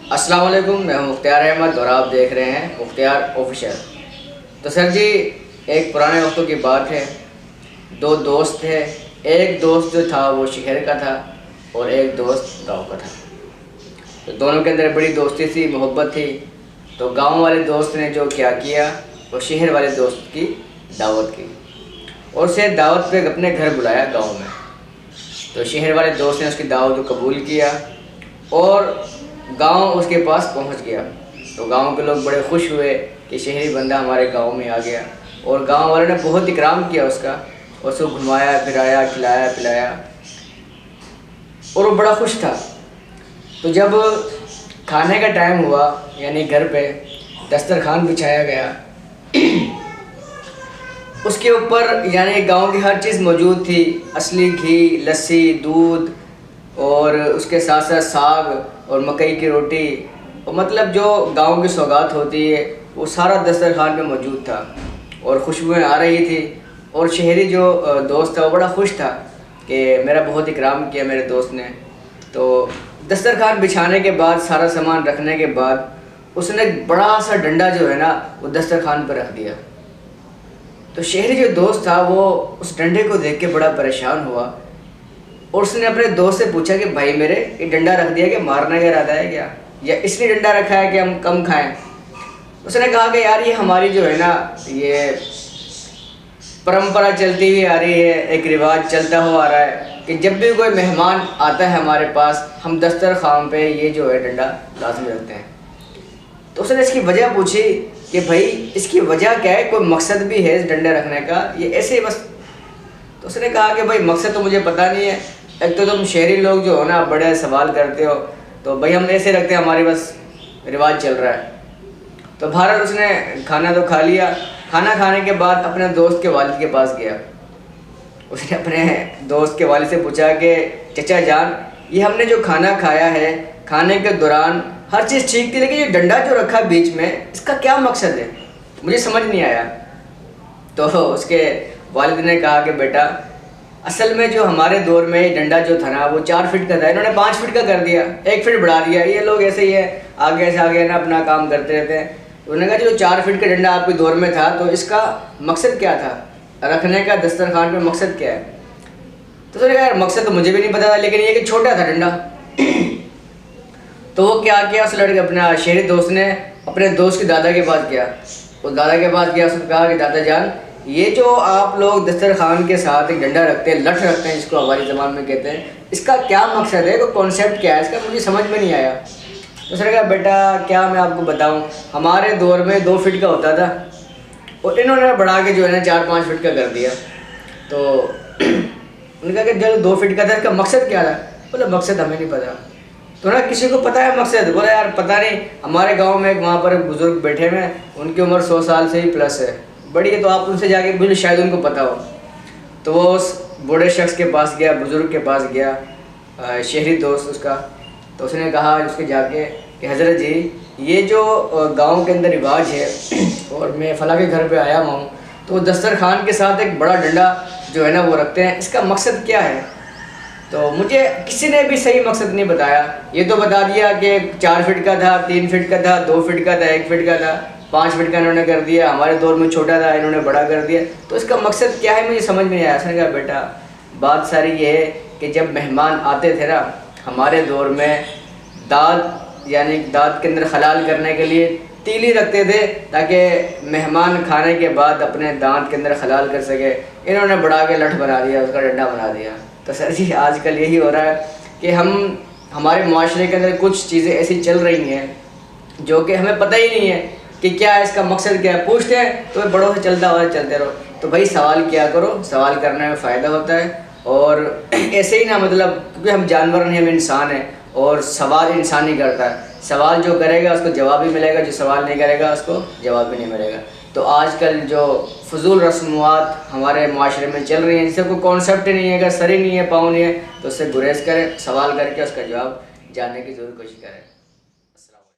अस्सलाम वालेकुम, मैं मुख्तियार अहमद और आप देख रहे हैं मुख्तियार ऑफिशियल। तो सर जी, एक पुराने वक्तों की बात है। दो दोस्त थे। एक दोस्त जो था वो शहर का था और एक दोस्त गांव का था। तो दोनों के अंदर बड़ी दोस्ती थी, मोहब्बत थी। तो गांव वाले दोस्त ने जो क्या किया, वो शहर वाले दोस्त की दावत की और उसे दावत पे अपने घर बुलाया गाँव में। तो शहर वाले दोस्त ने उसकी दावत को कबूल किया और गांव उसके पास पहुंच गया। तो गांव के लोग बड़े खुश हुए कि शहरी बंदा हमारे गांव में आ गया और गांव वालों ने बहुत इकराम किया उसका, उसको घुमाया फिराया, खिलाया पिलाया और वो बड़ा खुश था। तो जब खाने का टाइम हुआ, यानी घर पे दस्तरखान बिछाया गया, उसके ऊपर यानी गांव की हर चीज़ मौजूद थी। असली घी, लस्सी, दूध और उसके साथ साथ साग और मकई की रोटी, और मतलब जो गांव की सौगात होती है वो सारा दस्तरखान पे मौजूद था और खुशबुएं आ रही थी। और शहरी जो दोस्त था वो बड़ा खुश था कि मेरा बहुत इकराम किया मेरे दोस्त ने। तो दस्तरखान बिछाने के बाद, सारा सामान रखने के बाद, उसने बड़ा सा डंडा जो है ना वो दस्तरखान पर रख दिया। तो शहरी जो दोस्त था वो उस डंडे को देख के बड़ा परेशान हुआ और उसने अपने दोस्त से पूछा कि भाई मेरे, ये डंडा रख दिया कि मारने का इरादा है क्या, या इसलिए डंडा रखा है कि हम कम खाएं। उसने कहा कि यार ये हमारी जो है ना, ये परंपरा चलती हुई आ रही है, एक रिवाज चलता हुआ आ रहा है कि जब भी कोई मेहमान आता है हमारे पास, हम दस्तरखान पे ये जो है डंडा लाजमी रखते हैं। तो उसने इसकी वजह पूछी कि भाई इसकी वजह क्या है, कोई मकसद भी है इस डंडे रखने का, ये ऐसे ही बस। तो उसने कहा कि भाई मकसद तो मुझे पता नहीं है, एक तो तुम शहरी लोग जो हो ना बड़े सवाल करते हो, तो भाई हम ऐसे रखते हैं, हमारे बस रिवाज चल रहा है। तो बहरहाल उसने खाना तो खा लिया। खाना खाने के बाद अपने दोस्त के वालिद के पास गया। उसने अपने दोस्त के वालिद से पूछा कि चचा जान, ये हमने जो खाना खाया है, खाने के दौरान हर चीज़ ठीक थी, लेकिन ये डंडा जो रखा बीच में, इसका क्या मकसद है, मुझे समझ नहीं आया। तो उसके वालिद ने कहा कि बेटा, असल में जो हमारे दौर में डंडा जो था ना वो 4 फीट का था, इन्होंने 5 फीट का कर दिया, 1 फीट बढ़ा दिया। ये लोग ऐसे ही है, आगे से आगे ना अपना काम करते रहते हैं। उन्होंने कहा जो 4 फीट का डंडा आपके दौर में था, तो इसका मकसद क्या था रखने का दस्तरखान पे, मकसद क्या है? तो उसने कहा यार मकसद तो मुझे भी नहीं पता था, लेकिन ये कि छोटा था डंडा। तो वो क्या किया, उस लड़के अपना शहरी दोस्त ने अपने दोस्त के दादा के पास गया। उस दादा के पास गया, उसने कहा कि दादा जान, ये जो आप लोग दस्तरखान के साथ एक डंडा रखते हैं, लठ रखते हैं जिसको हमारी ज़बान में कहते हैं, इसका क्या मकसद है, कोई कॉन्सेप्ट क्या है इसका, मुझे समझ में नहीं आया। तो उसने कहा बेटा क्या मैं आपको बताऊं, हमारे दौर में 2 फीट का होता था और इन्होंने बढ़ा के जो है ना 4-5 फीट का कर दिया। तो उन्होंने कहा कि जो 2 फीट का था इसका मकसद क्या था? बोला मकसद हमें नहीं पता। तो ना किसी को पता है मकसद? बोला यार पता नहीं, हमारे गाँव में एक वहाँ पर बुज़ुर्ग बैठे हुए हैं, उनकी उम्र 100 साल से ही प्लस है, बड़ी है, तो आप उनसे जाके बोले शायद उनको पता हो। तो वो उस बूढ़े शख्स के पास गया, बुज़ुर्ग के पास गया, शहरी दोस्त उसका। तो उसने कहा उसके जाके कि हज़रत जी, ये जो गांव के अंदर रिवाज है और मैं फ़ला के घर पे आया हुआ हूँ, तो दस्तरखान के साथ एक बड़ा डंडा जो है ना वो रखते हैं, इसका मकसद क्या है? तो मुझे किसी ने भी सही मकसद नहीं बताया। ये तो बता दिया कि 4 फीट का था, 3 फीट का था, 2 फीट का था, 1 फीट का था, 5 फीट का इन्होंने कर दिया, हमारे दौर में छोटा था इन्होंने बड़ा कर दिया। तो इसका मकसद क्या है मुझे समझ में नहीं आया। उसने कहा बेटा बात सारी ये है कि जब मेहमान आते थे ना, हमारे दौर में दांत, यानी दांत के अंदर खलाल करने के लिए तीली रखते थे ताकि मेहमान खाने के बाद अपने दांत के अंदर खलाल कर सके। इन्होंने बढ़ा के लठ बना दिया, उसका डंडा बना दिया। तो सर जी आजकल यही हो रहा है कि हमारे माशरे के अंदर कुछ चीज़ें ऐसी चल रही हैं जो कि हमें पता ही नहीं है कि क्या है, इसका मकसद क्या है। पूछते हैं तो बड़ों से चलता हुआ चलते रहो। तो भाई सवाल किया करो, सवाल करने में फ़ायदा होता है। और ऐसे ही ना, मतलब क्योंकि हम जानवर नहीं, हम इंसान हैं और सवाल इंसान ही करता है। सवाल जो करेगा उसको जवाब भी मिलेगा, जो सवाल नहीं करेगा उसको जवाब भी नहीं मिलेगा। तो आजकल जो फजूल रस्मात हमारे माशरे में चल रही हैं, जिससे कोई कॉन्सेप्ट ही नहीं है, अगर सर ही नहीं है, पाँव नहीं है, तो उससे गुरेज करें, सवाल करके उसका जवाब जानने की ज़रूर कोशिश करें।